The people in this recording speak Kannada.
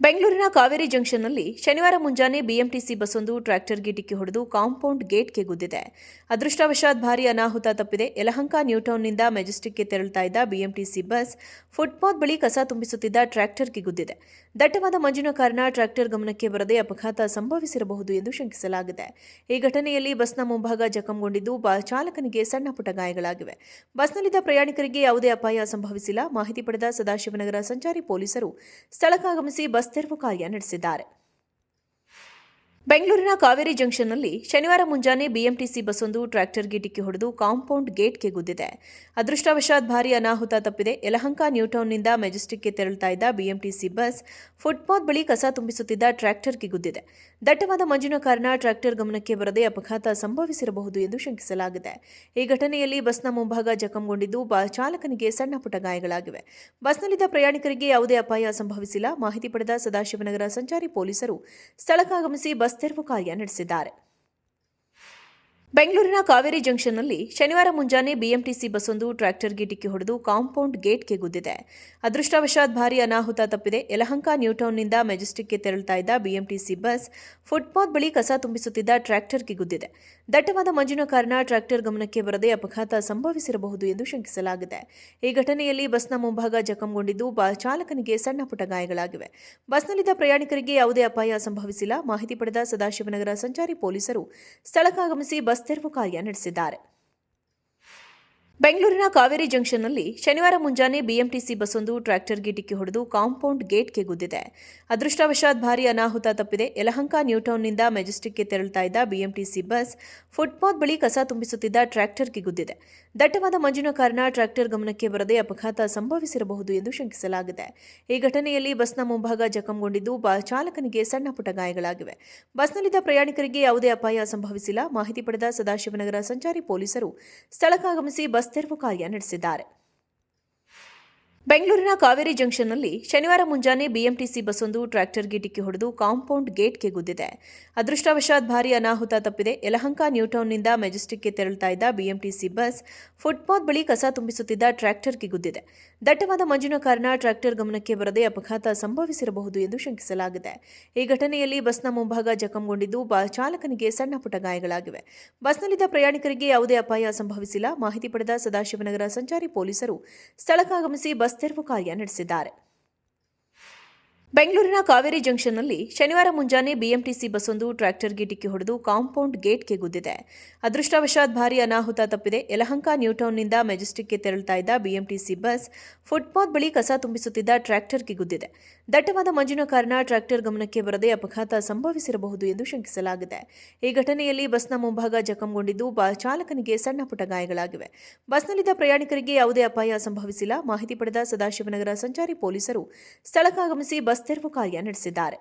ಬೆಂಗಳೂರಿನ ಕಾವೇರಿ ಜಂಕ್ಷನ್ನಲ್ಲಿ ಶನಿವಾರ ಮುಂಜಾನೆ ಬಿಎಂಟಿಸಿ ಬಸ್ಸೊಂದು ಟ್ರ್ಯಾಕ್ಟರ್ಗೆ ಡಿಕ್ಕಿ ಹೊಡೆದು ಕಾಂಪೌಂಡ್ ಗೇಟ್ಗೆ ಗುದ್ದಿದೆ. ಅದೃಷ್ಟವಶಾತ್ ಭಾರೀ ಅನಾಹುತ ತಪ್ಪಿದೆ. ಯಲಹಂಕ ನ್ಯೂಟೌನ್ನಿಂದ ಮೆಜೆಸ್ಟಿಕ್ಗೆ ತೆರಳುತ್ತಾ ಇದ್ದ ಬಿಎಂಟಿಸಿ ಬಸ್ ಫುಟ್ಪಾತ್ ಬಳಿ ಕಸ ತುಂಬಿಸುತ್ತಿದ್ದ ಟ್ರ್ಯಾಕ್ಟರ್ಗೆ ಗುದ್ದಿದೆ. ದಟ್ಟವಾದ ಮಂಜಿನ ಕಾರಣ ಟ್ರ್ಯಾಕ್ಟರ್ ಗಮನಕ್ಕೆ ಬರದೆ ಅಪಘಾತ ಸಂಭವಿಸಿರಬಹುದು ಎಂದು ಶಂಕಿಸಲಾಗಿದೆ. ಈ ಘಟನೆಯಲ್ಲಿ ಬಸ್ನ ಮುಂಭಾಗ ಜಖಂಗೊಂಡಿದ್ದು ಚಾಲಕನಿಗೆ ಸಣ್ಣಪುಟ್ಟ ಗಾಯಗಳಾಗಿವೆ. ಬಸ್ನಲ್ಲಿದ್ದ ಪ್ರಯಾಣಿಕರಿಗೆ ಯಾವುದೇ ಅಪಾಯ ಸಂಭವಿಸಿಲ್ಲ. ಮಾಹಿತಿ ಪಡೆದ ಸದಾಶಿವನಗರ ಸಂಚಾರಿ ಪೊಲೀಸರು ಸ್ಥಳಕ್ಕಾಗಮಿಸಿ ಬಸ್ ತೆರವು ಕಾರ್ಯ ನಡೆಸಿದ್ದಾರೆ. ಬೆಂಗಳೂರಿನ ಕಾವೇರಿ ಜಂಕ್ಷನ್ನಲ್ಲಿ ಶನಿವಾರ ಮುಂಜಾನೆ ಬಿಎಂಟಿಸಿ ಬಸ್ಸೊಂದು ಟ್ರ್ಯಾಕ್ಟರ್ಗೆ ಡಿಕ್ಕಿ ಹೊಡೆದು ಕಾಂಪೌಂಡ್ ಗೇಟ್ಗೆ ಗುದ್ದಿದೆ. ಅದೃಷ್ಟವಶಾತ್ ಭಾರೀ ಅನಾಹುತ ತಪ್ಪಿದೆ. ಯಲಹಂಕ ನ್ಯೂಟೌನ್ನಿಂದ ಮೆಜೆಸ್ಟಿಕ್ಗೆ ತೆರಳುತ್ತಾ ಇದ್ದ ಬಿಎಂಟಿಸಿ ಬಸ್ ಫುಟ್ಪಾತ್ ಬಳಿ ಕಸ ತುಂಬಿಸುತ್ತಿದ್ದ ಟ್ರ್ಯಾಕ್ಟರ್ಗೆ ಗುದ್ದಿದೆ. ದಟ್ಟವಾದ ಮಂಜಿನ ಕಾರಣ ಟ್ರ್ಯಾಕ್ಟರ್ ಗಮನಕ್ಕೆ ಬರದೆ ಅಪಘಾತ ಸಂಭವಿಸಿರಬಹುದು ಎಂದು ಶಂಕಿಸಲಾಗಿದೆ. ಈ ಘಟನೆಯಲ್ಲಿ ಬಸ್ನ ಮುಂಭಾಗ ಜಖಂಗೊಂಡಿದ್ದು ಚಾಲಕನಿಗೆ ಸಣ್ಣಪುಟ್ಟ ಗಾಯಗಳಾಗಿವೆ. ಬಸ್ನಲ್ಲಿದ್ದ ಪ್ರಯಾಣಿಕರಿಗೆ ಯಾವುದೇ ಅಪಾಯ ಸಂಭವಿಸಿಲ್ಲ. ಮಾಹಿತಿ ಪಡೆದ ಸದಾಶಿವನಗರ ಸಂಚಾರಿ ಪೊಲೀಸರು ಸ್ಥಳಕ್ಕಾಗಮಿಸಿ ಬಸ್ ತೆರವು ಕಾರ್ಯ ನಡೆಸಿದ್ದಾರೆ. ಬೆಂಗಳೂರಿನ ಕಾವೇರಿ ಜಂಕ್ಷನ್ನಲ್ಲಿ ಶನಿವಾರ ಮುಂಜಾನೆ ಬಿಎಂಟಿಸಿ ಬಸ್ಸೊಂದು ಟ್ರ್ಯಾಕ್ಟರ್ಗೆ ಡಿಕ್ಕಿ ಹೊಡೆದು ಕಾಂಪೌಂಡ್ ಗೇಟ್ಗೆ ಗುದ್ದಿದೆ. ಅದೃಷ್ಟವಶಾತ್ ಭಾರೀ ಅನಾಹುತ ತಪ್ಪಿದೆ. ಯಲಹಂಕ ನ್ಯೂಟೌನ್ನಿಂದ ಮೆಜೆಸ್ಟಿಕ್ಗೆ ತೆರಳುತ್ತಾ ಇದ್ದ ಬಿಎಂಟಿಸಿ ಬಸ್ ಫುಟ್ಪಾತ್ ಬಳಿ ಕಸ ತುಂಬಿಸುತ್ತಿದ್ದ ಟ್ರ್ಯಾಕ್ಟರ್ಗೆ ಗುದ್ದಿದೆ. ದಟ್ಟವಾದ ಮಂಜಿನ ಕಾರಣ ಟ್ರ್ಯಾಕ್ಟರ್ ಗಮನಕ್ಕೆ ಬರದೆ ಅಪಘಾತ ಸಂಭವಿಸಿರಬಹುದು ಎಂದು ಶಂಕಿಸಲಾಗಿದೆ. ಈ ಘಟನೆಯಲ್ಲಿ ಬಸ್ನ ಮುಂಭಾಗ ಜಖಂಗೊಂಡಿದ್ದು ಚಾಲಕನಿಗೆ ಸಣ್ಣಪುಟ್ಟ ಗಾಯಗಳಾಗಿವೆ. ಬಸ್ನಲ್ಲಿದ್ದ ಪ್ರಯಾಣಿಕರಿಗೆ ಯಾವುದೇ ಅಪಾಯ ಸಂಭವಿಸಿಲ್ಲ. ಮಾಹಿತಿ ಪಡೆದ ಸದಾಶಿವನಗರ ಸಂಚಾರಿ ಪೊಲೀಸರು ಸ್ಥಳಕ್ಕಾಗಮಿಸಿ ಬಸ್ ತೆರವು ಕಾರ್ಯ ನಡೆಸಿದ್ದಾರೆ. ಬೆಂಗಳೂರಿನ ಕಾವೇರಿ ಜಂಕ್ಷನ್ನಲ್ಲಿ ಶನಿವಾರ ಮುಂಜಾನೆ ಬಿಎಂಟಿಸಿ ಬಸ್ಸೊಂದು ಟ್ರ್ಯಾಕ್ಟರ್ಗೆ ಡಿಕ್ಕಿ ಹೊಡೆದು ಕಾಂಪೌಂಡ್ ಗೇಟ್ಗೆ ಗುದ್ದಿದೆ. ಅದೃಷ್ಟವಶಾತ್ ಭಾರೀ ಅನಾಹುತ ತಪ್ಪಿದೆ. ಯಲಹಂಕ ನ್ಯೂಟೌನ್ನಿಂದ ಮೆಜೆಸ್ಟಿಕ್ಗೆ ತೆರಳುತ್ತಾ ಇದ್ದ ಬಿಎಂಟಿಸಿ ಬಸ್ ಫುಟ್ಪಾತ್ ಬಳಿ ಕಸ ತುಂಬಿಸುತ್ತಿದ್ದ ಟ್ರ್ಯಾಕ್ಟರ್ಗೆ ಗುದ್ದಿದೆ. ದಟ್ಟವಾದ ಮಂಜಿನ ಕಾರಣ ಟ್ರ್ಯಾಕ್ಟರ್ ಗಮನಕ್ಕೆ ಬರದೆ ಅಪಘಾತ ಸಂಭವಿಸಿರಬಹುದು ಎಂದು ಶಂಕಿಸಲಾಗಿದೆ. ಈ ಘಟನೆಯಲ್ಲಿ ಬಸ್ನ ಮುಂಭಾಗ ಜಖಂಗೊಂಡಿದ್ದು ಚಾಲಕನಿಗೆ ಸಣ್ಣಪುಟ್ಟ ಗಾಯಗಳಾಗಿವೆ. ಬಸ್ನಲ್ಲಿದ್ದ ಪ್ರಯಾಣಿಕರಿಗೆ ಯಾವುದೇ ಅಪಾಯ ಸಂಭವಿಸಿಲ್ಲ. ಮಾಹಿತಿ ಪಡೆದ ಸದಾಶಿವನಗರ ಸಂಚಾರಿ ಪೊಲೀಸರು ಸ್ಥಳಕ್ಕಾಗಮಿಸಿ ಬಸ್ ತೆರವು ಕಾರ್ಯ ನಡೆಸಿದ್ದಾರೆ. ಬೆಂಗಳೂರಿನ ಕಾವೇರಿ ಜಂಕ್ಷನ್ನಲ್ಲಿ ಶನಿವಾರ ಮುಂಜಾನೆ ಬಿಎಂಟಿಸಿ ಬಸ್ಸೊಂದು ಟ್ರ್ಯಾಕ್ಟರ್ಗೆ ಡಿಕ್ಕಿ ಹೊಡೆದು ಕಾಂಪೌಂಡ್ ಗೇಟ್ಗೆ ಗುದ್ದಿದೆ. ಅದೃಷ್ಟವಶಾತ್ ಭಾರೀ ಅನಾಹುತ ತಪ್ಪಿದೆ. ಯಲಹಂಕ ನ್ಯೂಟೌನ್ನಿಂದ ಮೆಜೆಸ್ಟಿಕ್ಗೆ ತೆರಳುತ್ತಾ ಇದ್ದ ಬಿಎಂಟಿಸಿ ಬಸ್ ಫುಟ್ಪಾತ್ ಬಳಿ ಕಸ ತುಂಬಿಸುತ್ತಿದ್ದ ಟ್ರ್ಯಾಕ್ಟರ್ಗೆ ಗುದ್ದಿದೆ. ದಟ್ಟವಾದ ಮಂಜಿನ ಕಾರಣ ಟ್ರ್ಯಾಕ್ಟರ್ ಗಮನಕ್ಕೆ ಬರದೆ ಅಪಘಾತ ಸಂಭವಿಸಿರಬಹುದು ಎಂದು ಶಂಕಿಸಲಾಗಿದೆ. ಈ ಘಟನೆಯಲ್ಲಿ ಬಸ್ನ ಮುಂಭಾಗ ಜಖಂಗೊಂಡಿದ್ದು ಚಾಲಕನಿಗೆ ಸಣ್ಣಪುಟ್ಟ ಗಾಯಗಳಾಗಿವೆ. ಬಸ್ನಲ್ಲಿದ್ದ ಪ್ರಯಾಣಿಕರಿಗೆ ಯಾವುದೇ ಅಪಾಯ ಸಂಭವಿಸಿಲ್ಲ. ಮಾಹಿತಿ ಪಡೆದ ಸದಾಶಿವನಗರ ಸಂಚಾರಿ ಪೊಲೀಸರು ಸ್ಥಳಕ್ಕಾಗಮಿಸಿ ಬಸ್ ತೆರವು ಕಾರ್ಯ ನಡೆಸಿದ್ದಾರೆ. ಬೆಂಗಳೂರಿನ ಕಾವೇರಿ ಜಂಕ್ಷನ್ನಲ್ಲಿ ಶನಿವಾರ ಮುಂಜಾನೆ ಬಿಎಂಟಿಸಿ ಬಸ್ಸೊಂದು ಟ್ರ್ಯಾಕ್ಟರ್ಗೆ ಡಿಕ್ಕಿ ಹೊಡೆದು ಕಾಂಪೌಂಡ್ ಗೇಟ್ಗೆ ಗುದ್ದಿದೆ. ಅದೃಷ್ಟವಶಾತ್ ಭಾರೀ ಅನಾಹುತ ತಪ್ಪಿದೆ. ಯಲಹಂಕ ನ್ಯೂಟೌನ್ನಿಂದ ಮೆಜೆಸ್ಟಿಕ್ಗೆ ತೆರಳುತ್ತಾ ಇದ್ದ ಬಿಎಂಟಿಸಿ ಬಸ್ ಫುಟ್ಪಾತ್ ಬಳಿ ಕಸ ತುಂಬಿಸುತ್ತಿದ್ದ ಟ್ರ್ಯಾಕ್ಟರ್ಗೆ ಗುದ್ದಿದೆ. ದಟ್ಟವಾದ ಮಂಜಿನ ಕಾರಣ ಟ್ರ್ಯಾಕ್ಟರ್ ಗಮನಕ್ಕೆ ಬರದೆ ಅಪಘಾತ ಸಂಭವಿಸಿರಬಹುದು ಎಂದು ಶಂಕಿಸಲಾಗಿದೆ. ಈ ಘಟನೆಯಲ್ಲಿ ಬಸ್ನ ಮುಂಭಾಗ ಜಖಂಗೊಂಡಿದ್ದು ಚಾಲಕನಿಗೆ ಸಣ್ಣಪುಟ್ಟ ಗಾಯಗಳಾಗಿವೆ. ಬಸ್ನಲ್ಲಿದ್ದ ಪ್ರಯಾಣಿಕರಿಗೆ ಯಾವುದೇ ಅಪಾಯ ಸಂಭವಿಸಿಲ್ಲ. ಮಾಹಿತಿ ಪಡೆದ ಸದಾಶಿವನಗರ ಸಂಚಾರಿ ಪೊಲೀಸರು ಸ್ಥಳಕ್ಕಾಗಮಿಸಿ ಬಸ್ ತೆರವು ಕಾರ್ಯ ನಡೆಸಿದ್ದಾರೆ.